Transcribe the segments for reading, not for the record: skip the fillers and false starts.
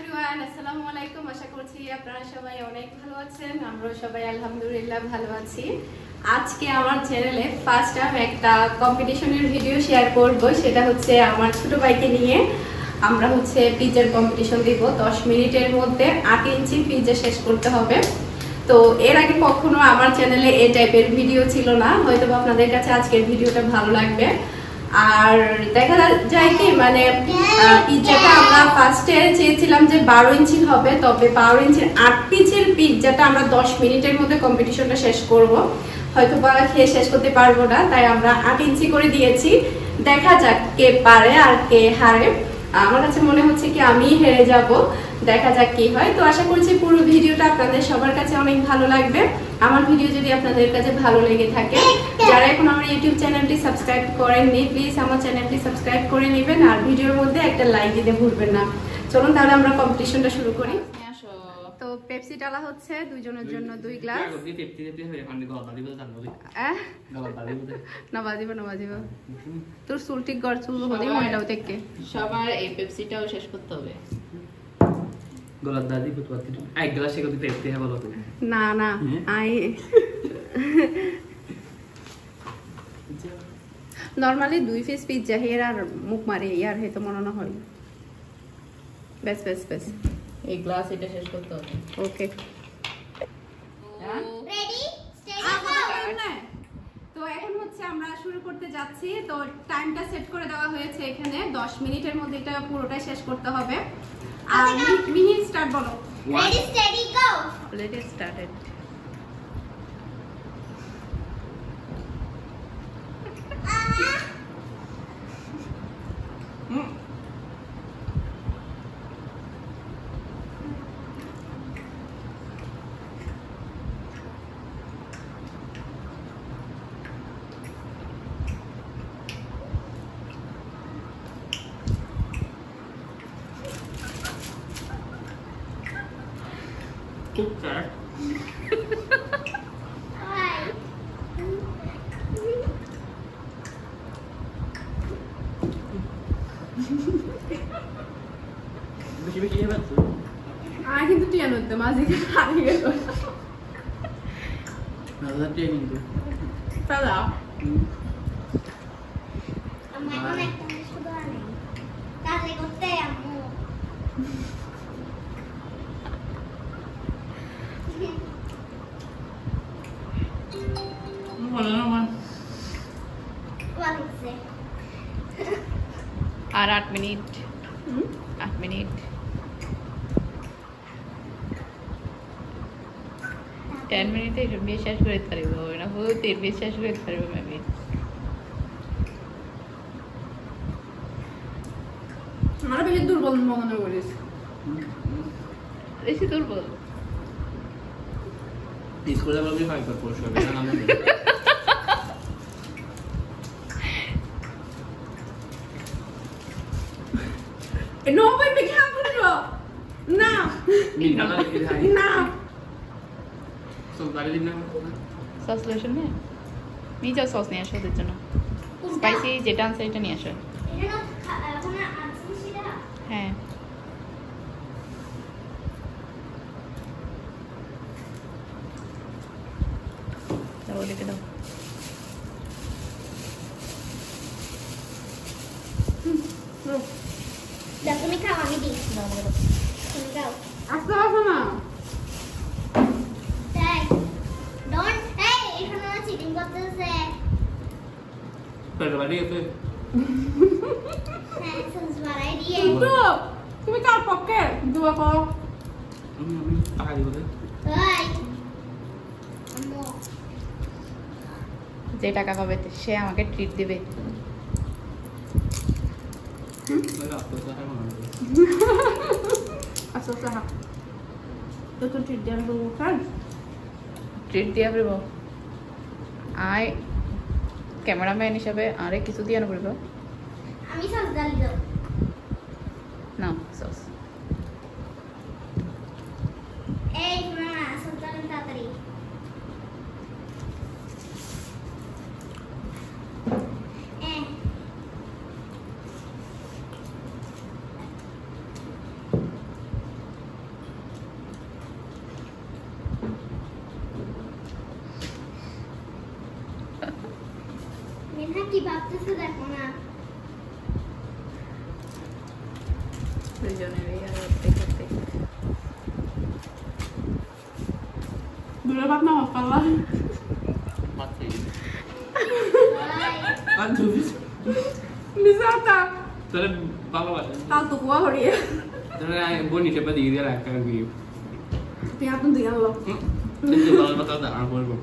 Everyone, আসসালামু আলাইকুম। আশা করছি আপনারা সবাই অনেক ভালো আছেন। আমরা সবাই আলহামদুলিল্লাহ ভালো আছি। আজকে আমার চ্যানেলে ফার্স্ট টাইম একটা কম্পিটিশনের ভিডিও শেয়ার করব। সেটা হচ্ছে আমার ছোট ভাইকে নিয়ে আমরা পিৎজার কম্পিটিশন দিব। 10 মিনিটের মধ্যে 8 ইঞ্চি পিৎজা শেষ করতে হবে। তো এর আগে কখনো আমার চ্যানেলে এই টাইপের ভিডিও ছিল না, হয়তো আপনাদের কাছে আজকের ভিডিওটা ভালো লাগবে। আর দেখা যায় কি মানে পিৎজাটা আমরা ফার্স্টে চেয়েছিলাম যে 12 ইঞ্চির হবে, তবে 12 ইঞ্চির 8 পিসের পিৎজাটা আমরা 10 মিনিটের মধ্যে কম্পিটিশনটা শেষ করব। হয়তো বা খেয়ে শেষ করতে পারবো না, তাই আমরা 8 ইঞ্চি করে দিয়েছি। দেখা যাক কে পারে আর কে হারে। আমার কাছে মনে হচ্ছে কি আমি হেরে যাব, দেখা যাক কি হয়। তো আশা করছি পুরো ভিডিওটা আপনাদের সবার কাছে অনেক ভালো লাগবে। আমার ভিডিও যদি আপনাদের কাছে ভালো লেগে থাকে, যারা এখন আমার ইউটিউব চ্যানেলটি সাবস্ক্রাইব করেননি প্লিজ আমার চ্যানেলটি সাবস্ক্রাইব করে নেবেন, আর ভিডিওর মধ্যে একটা লাইক দিতে ভুলবেন না। চলুন তাহলে আমরা কম্পিটিশনটা শুরু করি। তো পেপসি ডালা হচ্ছে দুইজনের জন্য 2 গ্লাস। নবাজিব তোর চুল ঠিক গড় চুল হলে মহিলাও থেকে সবার এই পেপসিটাও শেষ করতে হবে। গলার দাদি ফুটপাতি এক গ্লাসে কত পেপসি হবে বলো তো? না না আই নরমালি 2 পিস পিৎজা হের আর মুখ মারি ইয়ার হে তো মনে না হয়। বেশ বেশ বেশ এই গ্লাস এটা শেষ করতে হবে। ওকে রেডি তো এখন আমরা শুরু করতে যাচ্ছি। তো টাইমটা সেট করে দেওয়া হয়েছে এখানে 10 মিনিটের মধ্যে এটা পুরোটাই শেষ করতে হবে। আর মিনিট স্টার্ট বলো। Ready, steady, go! Already started. Cooker. Alright. বেশি বেশি হবে তো? কিন্তু টিয়ান হতে মাঝে হারিয়ে গেল। না দাঁড়িয়ে কিন্তু। তাহলে আমার এখন একটা শুধু আর নেই। তাহলে করতে আম্মু। বলো না মা। বলছে। আর 8 মিনিট 8 মিনিট 10 মিনিটে বিশ্বাস করে পারিব না, বহুত বিশ্বাস করে পারিব মেবি। আমার বেশি দুর্বল মনে করিস। বেশি দুর্বল স্কুলে বলবি ফাইভ করে পড়ছ হবে না আমি No, wait, be careful. No. Nicola লিখে যাই No. তো গাড়ি দিন না সস লোশন নিয়ে নিয়ে সস নিয়ে আসো ওদের জন্য। স্পাইসি যেটা আনছে এটা নিয়ে আসো। এটা না কোনো আনছি সেটা। হ্যাঁ দাও লিখে দাও। দাও তুমি খাও আমি দিই। দাও লিখে দাও। তুমি খাও। আস্তে আস্তে না। তাই ডোন্ট এই এখানে চিটিং করতেছে। pero বাড়ি এসে হ্যাঁ সস বাড়াই দিয়ে। কিন্তু তুমি কার পক্ষে দোয়া করো। আমি টাকা দিব দে ওই আম্মু যে টাকা পাবে সে আমাকে ট্রিট দিবে। লাগা তো টাকা মনে আচ্ছা আচ্ছা তো তো ঠিক দেন তো খান। ট্রিট দিয়ে পারব আই ক্যামেরাম্যান হিসাবে আরে কিছু দিয়ে আনা পড়ব আমি সস ডাল দাও। না সস এই না সস ডাল তাড়াতাড়ি। কি ভাবতেছে দেখো না। দুজনেরই আর দেখতে দূরে বাপ না মাশাআল্লাহ পাচ্ছি ভাই, আর তুমি মিজাতা তাহলে ভালো আছে তাও তো কুয়া হরিয়ে তাহলে বনি চেপে দিয়ে দিয়ে রাখা আর কি তুই আপন দিয়ে আনলো কিন্তু ভালো কথা দাঁড়া করবো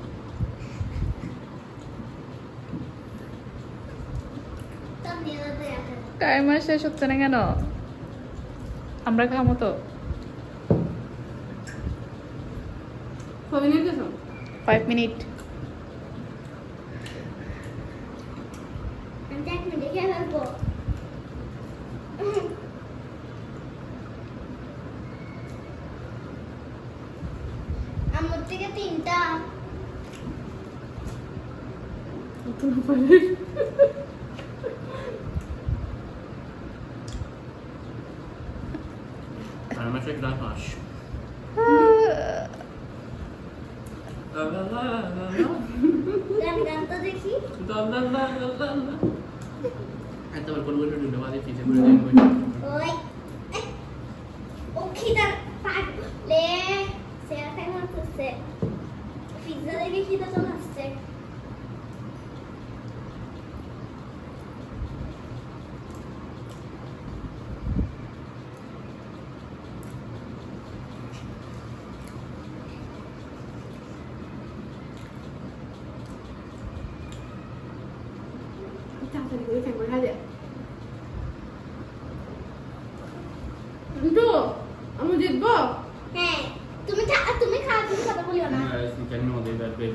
সব নিয়ে যেতে আছে। টাইমার শেষ হচ্ছে না কেন? আমরা খামো তো। ছবি নিয়ে গেছো 5 মিনিট। আমি তো 1 মিনিটে খেয়ে ফেলবো। আমার থেকে 3টা। আর মাসে গ্লাস মাস গান তো দেখি। এতবার কোন কোন ভিডিও বাজে পিছে করে দেন ওই ও খিদা পাগলে সেরা খাই মারতেছে। পিজ্জা দেখে খিদা চলে আসছে। তাড়াতাড়ি করে খেয়ে বসা যায় কিন্তু আমি জিতবো হ্যাঁ তুমি তুমি খাও, তুমি কথা বলিও না। চিকেন মধ্যে ব্যাট বের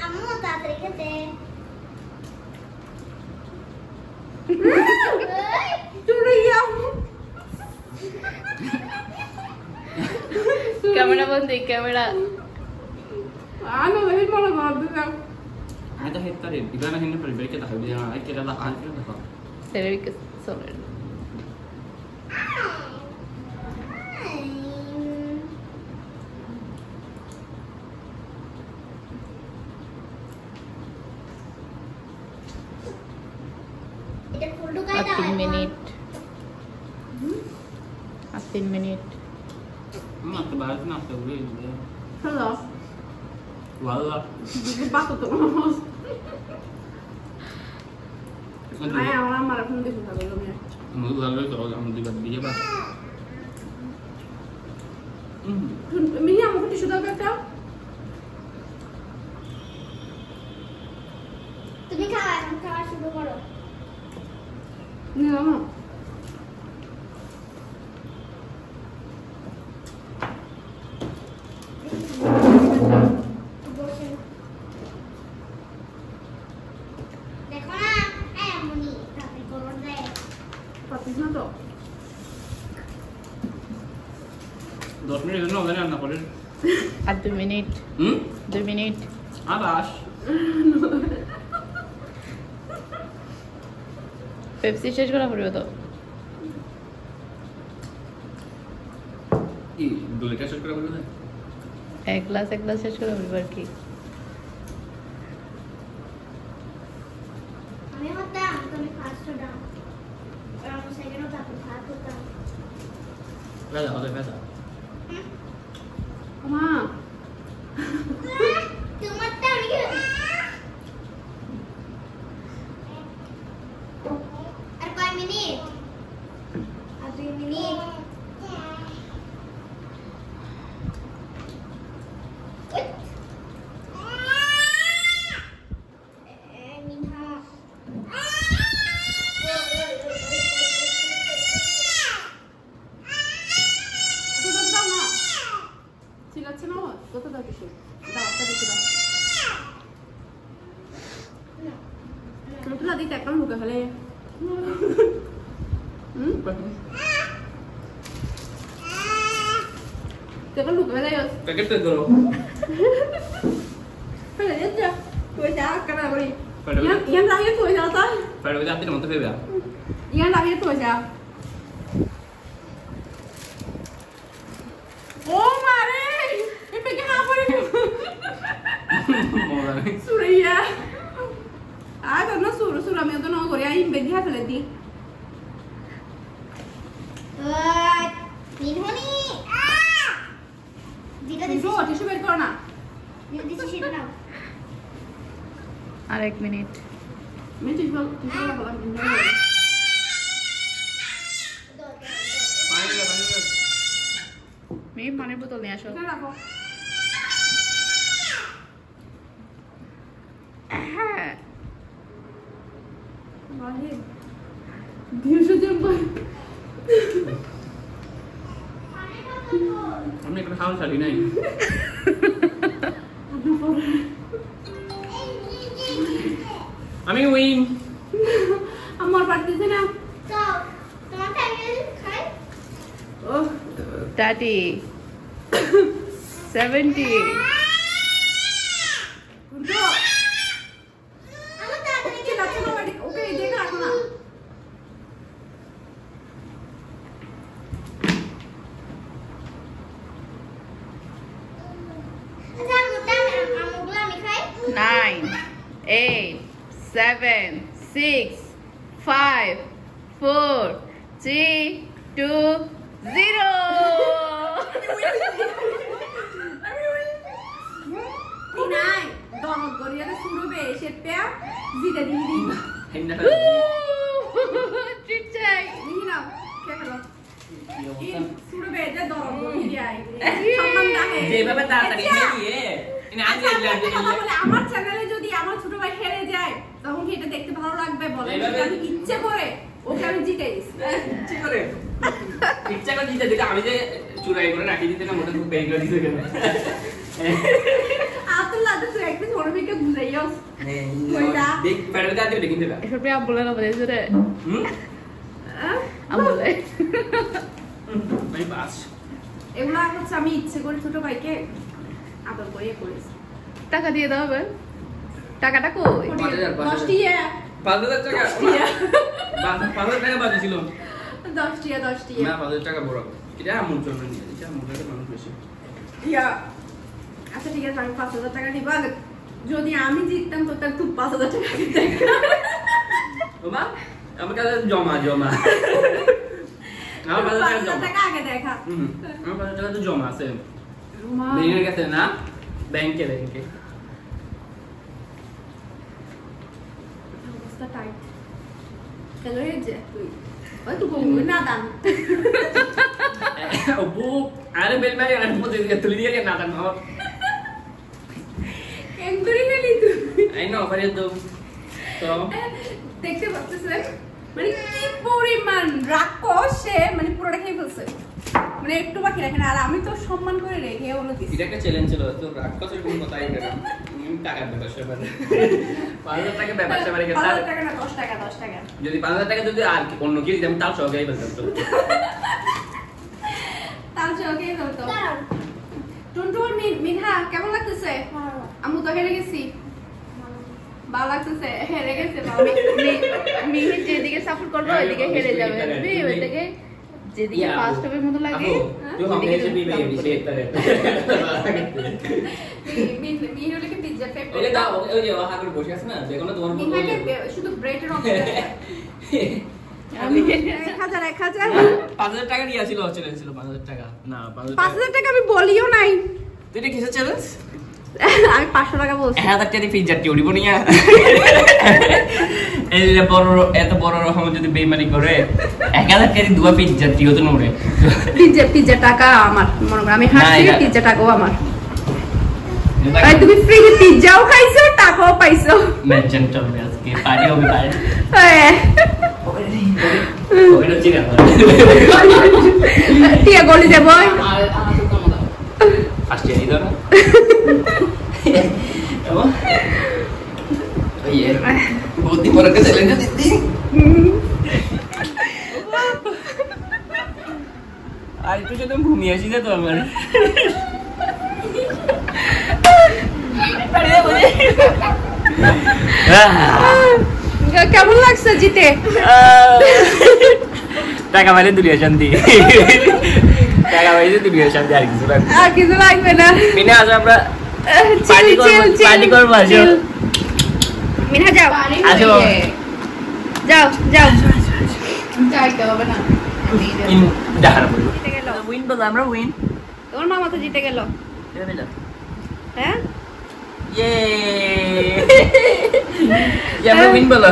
আম্মু তাড়াতাড়ি খেতে। চলে গিয়া ক্যামেরা বন্ধ, ক্যামেরা। আনো বেশি মনে কর দিলাম Ada hitar ini, gimana ini perbaiki tak dia kira lah aja lah. Dari ke solar. এটা ফুল ঢুকাই দাও। 3 minute. 3 minute. Mak kebarat nak tahu dia. Hello Wallah. বাতো তো আয় আমার ফোন দেখো ভালো লাগে Lalu kalau kamu dia bah. Mini আমাকে টিস্যু দাও একটা তুমি খাও, এখন খাওয়া শুরু করো। নিলাম বসে দেখো না, এই আম্মুনি তাড়াতাড়ি করো দে। পাতিস না তো 2 menit no kan nak boleh. আর 2 মিনিট। 2 মিনিট। Abas. পেপসি শেষ করা পড়বে তো। Ih, 2 liter শেষ করে বলবে না? এক গ্লাস শেষ করা পড়বে আর কি। আমি হতাম, তুমি ফার্স্ট দাও। আর আমি সেকেন্ড হতাম, থার্ড হতাম। Ada, ada kata. মা তোমারটা আমি কি আর কয় মিনিট? আর 2 মিনিট। দাও না ঠিক আছে না কত দাও টিস্যু দাও একটা দেখে দাও Kenapa tadi tekan buka kali ya? Tekan buka kali ya? Paket tu dulu. Kali aja. Kue siapa kena beri? Pada Yang lahir kue siapa? pada kita hati nonton ya. Yang lahir kue siapa? Oh mare, Suraiya আর না সুর আমি তো না করে আইন বেগিয়া ফেলে দি মিনহনি দিটা তো tissue বের করো না দিছি সেটা নাও আর 1 মিনিট আমি টিস্যু বললাম মেয়ে পানির বোতল নিয়ে আসো রাখো হ্যাঁ মানে 200 আমি একটা খাওয়া ছাড়ি নাই আমি উইন আমার পারতেছে না তো তোমার ফ্যামিলি খাই ও 30 70 গুঞ্জো আমার তাড়াতাড়ি কি লাগছে না ওকে দেখে রাখো না আচ্ছা আমগুলো আমি খাই 9 8 7 6 5 4 3 2 0 নাই দমক গরিয়াতে শুরুবে সেটা জিতে দিয়ে দিবা ট্রিট চাই দেখি নাও কে হলো শুরুবে যে দমক গরিয়াই সম্মান দাহে যেভাবে তাড়াতাড়ি খেলিয়ে আমার চ্যানেলে যদি আমার ছোট ভাই হেরে যায় তখন কি এটা দেখতে ভালো লাগবে বলে আমি ইচ্ছে করে ওকে আমি জিতে দিছি ইচ্ছে করে জিতে দিতে আমি যে চুরাই করে রাখি দিতে না মোটা খুব বের করে দিতে কেন আব্দুল্লাহ তো একটু ছোট থেকে বুঝাইও দেখ প্যাডেল কাটে দেখি দেবা এসব প্রিয়া বলে না বলে রে বলে আমি পাস এগুলা হচ্ছে আমি ইচ্ছে করে ছোট ভাইকে আদর করে করেছি টাকা দিয়ে দাও হবে টাকাটা কই 10 টিয়া 5000 টাকা 5000 টাকা বাকি ছিল 10 টিয়া না 5000 টাকা বড় এটা আমন চলবে না এটা আমন টাকা মানুষ বেশি ইয়া আচ্ছা ঠিক আছে আমি 5000 টাকা দিব যদি আমি জিততাম তো তার তুই 5000 টাকা দিতে ওমা আমার কাছে জমা আমার 5000 টাকা আগে দেখা আমার 5000 টাকা তো জমা আছে মা ব্যাংকে গেছে না ব্যাংকে অবস্থা টাইট কেন হয়েছে তুই ওই তুই কমবে না দান অপু আরে বেল মারি আর মধ্যে দিয়ে তুলি দিয়ে না দান হবে এন্টরি নেলি তুই আই নো পারে তো দেখতে পাচ্ছেন মানে কি পরিমাণ রাক্ষস সে মানে পুরোটা খেয়ে ফেলছে মানে একটু বাকি রাখে না আর আমি তো সম্মান করে রেখে ওগুলো দিচ্ছি এটা একটা চ্যালেঞ্জ ছিল তো রাক্ষসের কোনো কথাই না আমি টাকার ব্যাপার সেবার 5000 টাকা ব্যাপার সেবার গেছে 5000 টাকা না 10 টাকা যদি 5000 টাকা যদি আর অন্য কি দিতাম তাও সহজেই বলতাম তো তার চোখে হতো টুনটুন মিনহা কেমন লাগতেছে আমি তো হেরে গেছি ভালো লাগতেছে হেরে গেছে মিহি যেদিকে সাপোর্ট করবে ওইদিকে হেরে যাবে বুঝলি ওইদিকে যেদিকে ফার্স্ট হবে মতো লাগে তুই হংকংয়ে भी বেশি একটা মিহিরুলকে পিজ্জা ফেভারিট ওকে দাও ওই যে ওহা করে বসে আছে না দেখো না তোমার মতো মিহিকে শুধু ব্রেডের অপশন আমি 5000 টাকা দিয়া ছিল চ্যালেঞ্জ ছিল 5000 টাকা না 5000 টাকা আমি বলিও নাই তুই এটা কিসের চ্যালেঞ্জ আমি 500 টাকা বলছি 1000 টাকা পিজ্জা টিউরি বনিয়া এই যে বড় এত বড় রকম যদি বেইমানি করে 1000 টাকা দুয়া পিজ্জা টিও তো নড়ে পিজ্জা টাকা আমার মনে কর আমি হাসি না, পিজ্জা টাকাও আমার আর তুমি ফ্রি পিজ্জাও খাইছো টাকাও পাইছো মেনশন চলবে আজকে পার্টি হবে পার্টি ওইটা চিরা টিয়া গলি যাব ফার্স্ট ইয়ার ইদার এমন ওই বহুত দিন পরে চ্যালেঞ্জ দিদি আর একটু যদি ঘুমিয়ে আসি তো আমার কেমন লাগছে জিতে টাকা পাইলে দুনিয়া শান্তি টাকা পাইলে দুনিয়া শান্তি আর কিছু লাগবে আর কিছু লাগবে না মিনে আসো আমরা পার্টি করবো আসো মিনহা যাও আসো যাও যাও যাইতে হবে না ইন ডাহার বলবো জিতে গেল উইন বলো আমরা উইন তোর মামা তো জিতে গেল হ্যাঁ ইয়ে আমরা উইন বলো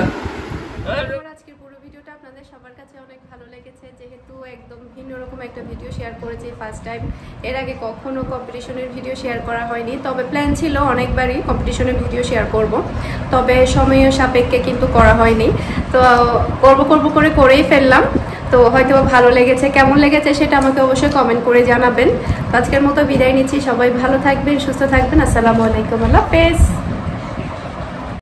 আমার আজকের পুরো ভিডিওটা আপনাদের সবার কাছে অনেক ভালো লেগেছে, যেহেতু একদম ভিন্ন রকম একটা ভিডিও শেয়ার করেছি ফার্স্ট টাইম। এর আগে কখনো কম্পিটিশনের ভিডিও শেয়ার করা হয়নি, তবে প্ল্যান ছিল অনেকবারই কম্পিটিশনের ভিডিও শেয়ার করব, তবে সময় সাপেক্ষে কিন্তু করা হয়নি। তো করব করেই ফেললাম। তো হয়তো ভালো লেগেছে, কেমন লেগেছে সেটা আমাকে অবশ্যই কমেন্ট করে জানাবেন। তো আজকের মতো বিদায় নিচ্ছি, সবাই ভালো থাকবেন, সুস্থ থাকবেন। আসসালামু আলাইকুম, আল্লাহ হাফেজ।